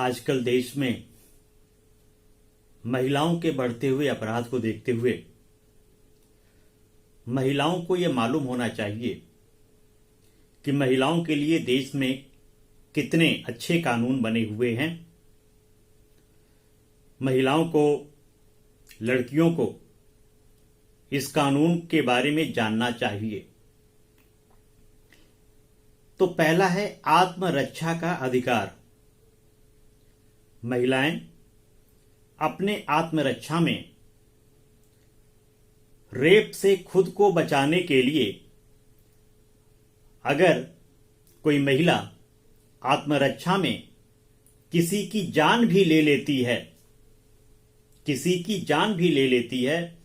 आजकल देश में महिलाओं के बढ़ते हुए अपराध को देखते हुए महिलाओं को यह मालूम होना चाहिए कि महिलाओं के लिए देश में कितने अच्छे कानून बने हुए हैं। महिलाओं को, लड़कियों को इस कानून के बारे में जानना चाहिए। तो पहला है आत्मरक्षा का अधिकार। महिलाएं अपने आत्मरक्षा में रेप से खुद को बचाने के लिए अगर कोई महिला आत्मरक्षा में किसी की जान भी ले लेती है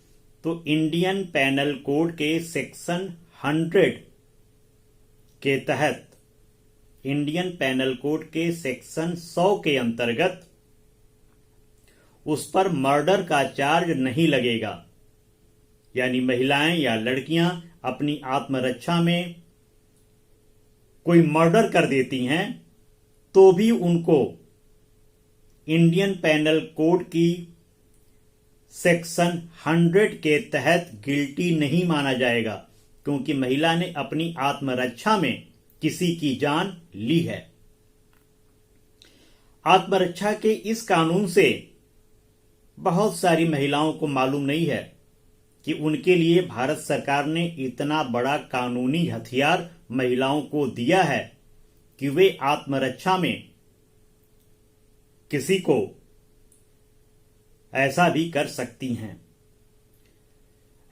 तो इंडियन पैनल कोड के सेक्शन 100 के तहत, इंडियन पैनल कोड के सेक्शन 100 के अंतर्गत उस पर मर्डर का चार्ज नहीं लगेगा। यानी महिलाएं या लड़कियां अपनी आत्मरक्षा में कोई मर्डर कर देती हैं तो भी उनको इंडियन पैनल कोड की सेक्शन 100 के तहत गिल्टी नहीं माना जाएगा, क्योंकि महिला ने अपनी आत्मरक्षा में किसी की जान ली है। आत्मरक्षा के इस कानून से बहुत सारी महिलाओं को मालूम नहीं है कि उनके लिए भारत सरकार ने इतना बड़ा कानूनी हथियार महिलाओं को दिया है कि वे आत्मरक्षा में किसी को ऐसा भी कर सकती हैं।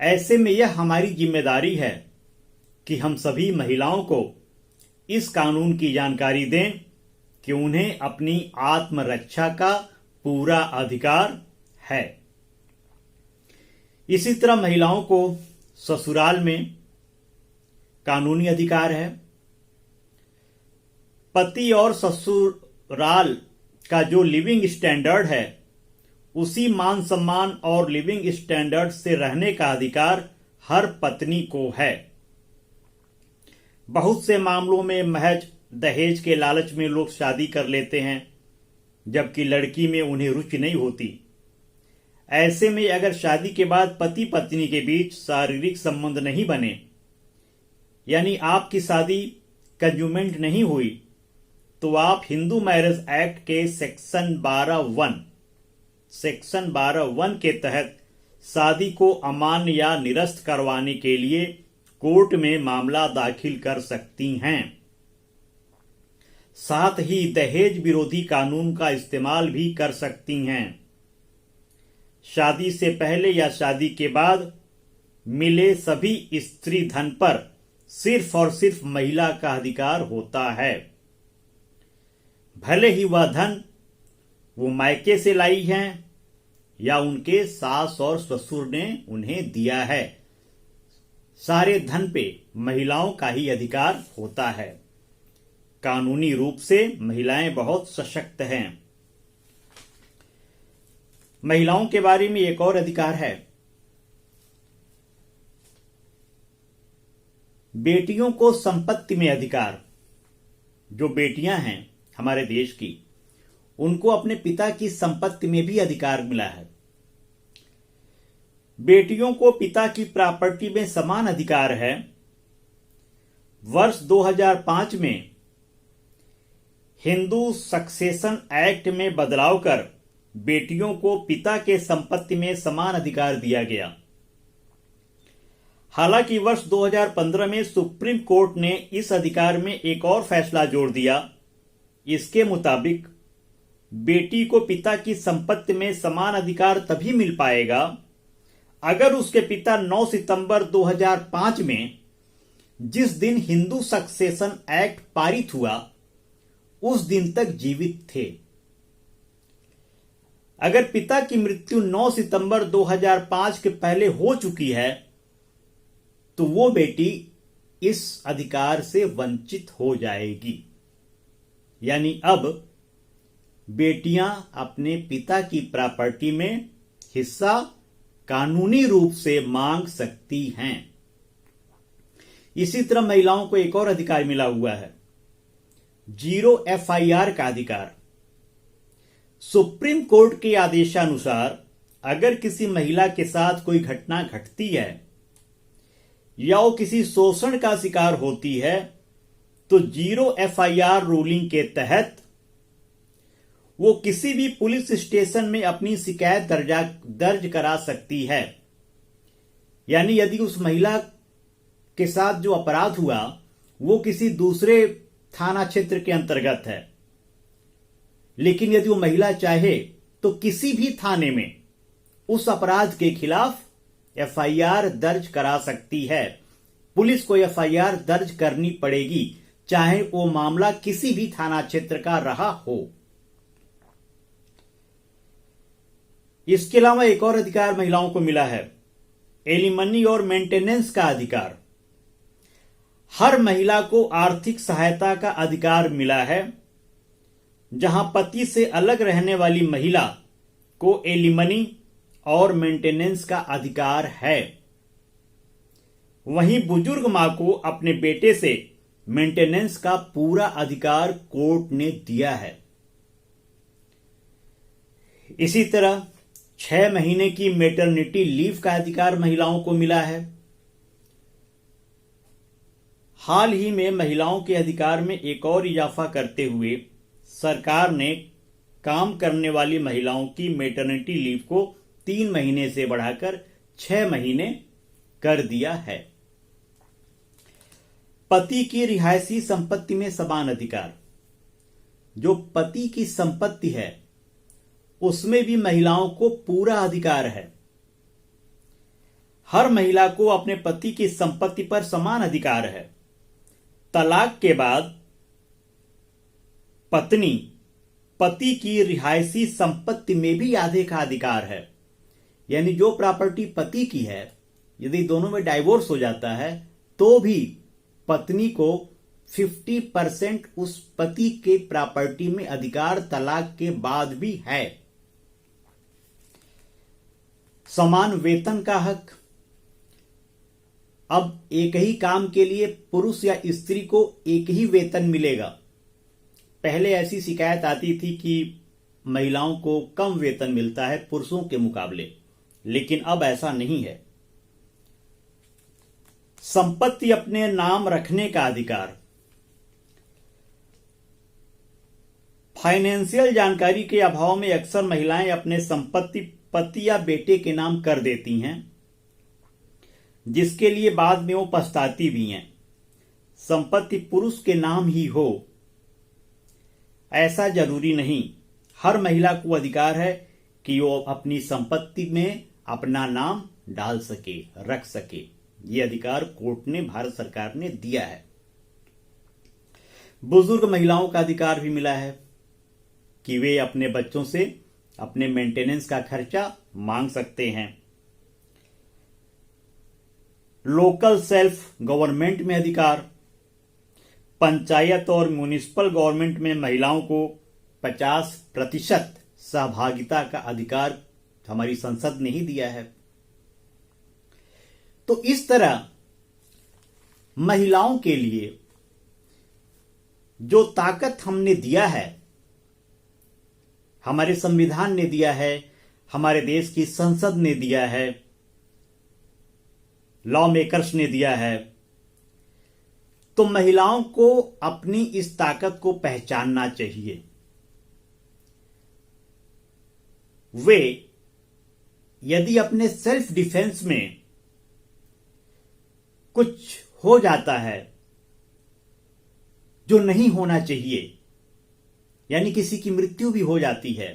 ऐसे में यह हमारी जिम्मेदारी है कि हम सभी महिलाओं को इस कानून की जानकारी दें कि उन्हें अपनी आत्मरक्षा का पूरा अधिकार है। इसी तरह महिलाओं को ससुराल में कानूनी अधिकार है। पति और ससुराल का जो लिविंग स्टैंडर्ड है, उसी मान सम्मान और लिविंग स्टैंडर्ड से रहने का अधिकार हर पत्नी को है। बहुत से मामलों में महज दहेज के लालच में लोग शादी कर लेते हैं, जबकि लड़की में उन्हें रुचि नहीं होती। ऐसे में अगर शादी के बाद पति पत्नी के बीच शारीरिक संबंध नहीं बने, यानी आपकी शादी कंजुमेंट नहीं हुई, तो आप हिंदू मैरिज एक्ट के सेक्शन 12(1) के तहत शादी को अमान्य या निरस्त करवाने के लिए कोर्ट में मामला दाखिल कर सकती हैं। साथ ही दहेज विरोधी कानून का इस्तेमाल भी कर सकती हैं। शादी से पहले या शादी के बाद मिले सभी स्त्री धन पर सिर्फ और सिर्फ महिला का अधिकार होता है, भले ही वह धन वो मायके से लाई हैं या उनके सास और ससुर ने उन्हें दिया है। सारे धन पे महिलाओं का ही अधिकार होता है। कानूनी रूप से महिलाएं बहुत सशक्त हैं। महिलाओं के बारे में एक और अधिकार है। बेटियों को संपत्ति में अधिकार। जो बेटियां हैं हमारे देश की, उनको अपने पिता की संपत्ति में भी अधिकार मिला है। बेटियों को पिता की प्रॉपर्टी में समान अधिकार है। वर्ष 2005 में हिंदू सक्सेशन एक्ट में बदलाव कर बेटियों को पिता के संपत्ति में समान अधिकार दिया गया। हालांकि वर्ष 2015 में सुप्रीम कोर्ट ने इस अधिकार में एक और फैसला जोड़ दिया। इसके मुताबिक बेटी को पिता की संपत्ति में समान अधिकार तभी मिल पाएगा अगर उसके पिता 9 सितंबर 2005 में जिस दिन हिंदू सक्सेशन एक्ट पारित हुआ उस दिन तक जीवित थे। अगर पिता की मृत्यु 9 सितंबर 2005 के पहले हो चुकी है तो वो बेटी इस अधिकार से वंचित हो जाएगी। यानी अब बेटियां अपने पिता की प्रॉपर्टी में हिस्सा कानूनी रूप से मांग सकती हैं। इसी तरह महिलाओं को एक और अधिकार मिला हुआ है, जीरो एफआईआर का अधिकार। सुप्रीम कोर्ट के आदेशानुसार अगर किसी महिला के साथ कोई घटना घटती है या वो किसी शोषण का शिकार होती है तो 0 FIR रूलिंग के तहत वो किसी भी पुलिस स्टेशन में अपनी शिकायत दर्ज करा सकती है। यानी यदि उस महिला के साथ जो अपराध हुआ वो किसी दूसरे थाना क्षेत्र के अंतर्गत है, लेकिन यदि वो महिला चाहे तो किसी भी थाने में उस अपराध के खिलाफ FIR दर्ज करा सकती है। पुलिस को FIR दर्ज करनी पड़ेगी, चाहे वो मामला किसी भी थाना क्षेत्र का रहा हो। इसके अलावा एक और अधिकार महिलाओं को मिला है, एलिमनी और मेंटेनेंस का अधिकार। हर महिला को आर्थिक सहायता का अधिकार मिला है। जहां पति से अलग रहने वाली महिला को एलिमनी और मेंटेनेंस का अधिकार है, वहीं बुजुर्ग मां को अपने बेटे से मेंटेनेंस का पूरा अधिकार कोर्ट ने दिया है। इसी तरह 6 महीने की मैटरनिटी लीव का अधिकार महिलाओं को मिला है। हाल ही में महिलाओं के अधिकार में एक और इजाफा करते हुए सरकार ने काम करने वाली महिलाओं की मैटरनिटी लीव को 3 महीने से बढ़ाकर 6 महीने कर दिया है। पति की रिहायशी संपत्ति में समान अधिकार। जो पति की संपत्ति है उसमें भी महिलाओं को पूरा अधिकार है। हर महिला को अपने पति की संपत्ति पर समान अधिकार है। तलाक के बाद पत्नी पति की रिहायशी संपत्ति में भी आधे का अधिकार है। यानी जो प्रॉपर्टी पति की है, यदि दोनों में डाइवोर्स हो जाता है तो भी पत्नी को 50% उस पति के प्रॉपर्टी में अधिकार तलाक के बाद भी है। समान वेतन का हक। अब एक ही काम के लिए पुरुष या स्त्री को एक ही वेतन मिलेगा। पहले ऐसी शिकायत आती थी कि महिलाओं को कम वेतन मिलता है पुरुषों के मुकाबले, लेकिन अब ऐसा नहीं है। संपत्ति अपने नाम रखने का अधिकार। फाइनेंशियल जानकारी के अभाव में अक्सर महिलाएं अपने संपत्ति पति या बेटे के नाम कर देती हैं, जिसके लिए बाद में वो पछताती भी हैं। संपत्ति पुरुष के नाम ही हो ऐसा जरूरी नहीं। हर महिला को अधिकार है कि वो अपनी संपत्ति में अपना नाम डाल सके, रख सके। ये अधिकार कोर्ट ने, भारत सरकार ने दिया है। बुजुर्ग महिलाओं का अधिकार भी मिला है कि वे अपने बच्चों से अपने मेंटेनेंस का खर्चा मांग सकते हैं। लोकल सेल्फ गवर्नमेंट में अधिकार। पंचायत और म्युनिसिपल गवर्नमेंट में महिलाओं को 50% सहभागिता का अधिकार हमारी संसद ने ही दिया है। तो इस तरह महिलाओं के लिए जो ताकत हमने दिया है, हमारे संविधान ने दिया है, हमारे देश की संसद ने दिया है, लॉ मेकर्स ने दिया है, तो महिलाओं को अपनी इस ताकत को पहचानना चाहिए। वे यदि अपने सेल्फ डिफेंस में कुछ हो जाता है जो नहीं होना चाहिए, यानी किसी की मृत्यु भी हो जाती है,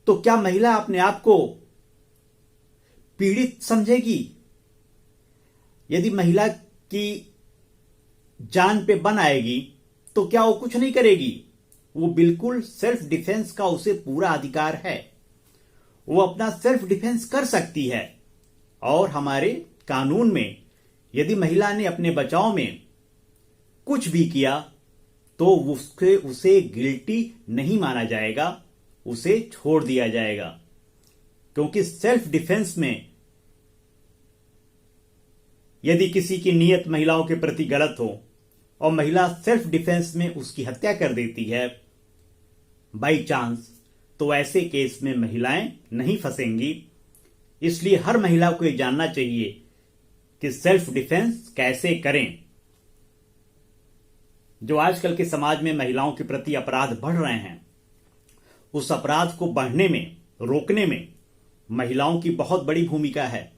तो क्या महिला अपने आप को पीड़ित समझेगी? यदि महिला की जान पे बन आएगी तो क्या वो कुछ नहीं करेगी? वो बिल्कुल सेल्फ डिफेंस का उसे पूरा अधिकार है। वो अपना सेल्फ डिफेंस कर सकती है। और हमारे कानून में यदि महिला ने अपने बचाव में कुछ भी किया तो उसे गिल्टी नहीं माना जाएगा, उसे छोड़ दिया जाएगा। क्योंकि सेल्फ डिफेंस में यदि किसी की नीयत महिलाओं के प्रति गलत हो और महिला सेल्फ डिफेंस में उसकी हत्या कर देती है बाई चांस, तो ऐसे केस में महिलाएं नहीं फंसेंगी। इसलिए हर महिला को यह जानना चाहिए कि सेल्फ डिफेंस कैसे करें। जो आजकल के समाज में महिलाओं के प्रति अपराध बढ़ रहे हैं, उस अपराध को बढ़ने में, रोकने में महिलाओं की बहुत बड़ी भूमिका है।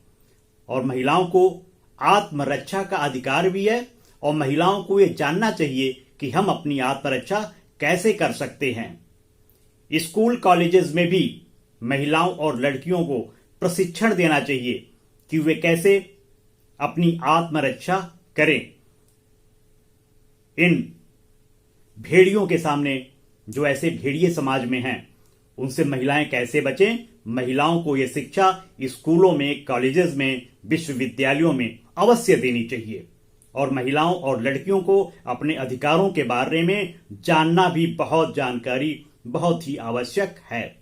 और महिलाओं को आत्मरक्षा का अधिकार भी है और महिलाओं को यह जानना चाहिए कि हम अपनी आत्मरक्षा कैसे कर सकते हैं। स्कूल कॉलेजेस में भी महिलाओं और लड़कियों को प्रशिक्षण देना चाहिए कि वे कैसे अपनी आत्मरक्षा करें। इन भेड़ियों के सामने, जो ऐसे भेड़िए समाज में हैं, उनसे महिलाएं कैसे बचें। महिलाओं को यह शिक्षा स्कूलों में, कॉलेजेस में, विश्वविद्यालयों में अवश्य देनी चाहिए। और महिलाओं और लड़कियों को अपने अधिकारों के बारे में जानना भी जानकारी बहुत ही आवश्यक है।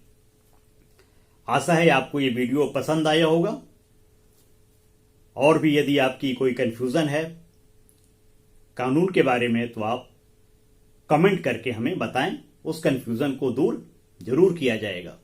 आशा है आपको ये वीडियो पसंद आया होगा। और भी यदि आपकी कोई कंफ्यूजन है कानून के बारे में, तो आप कमेंट करके हमें बताएं। उस कंफ्यूजन को दूर जरूर किया जाएगा।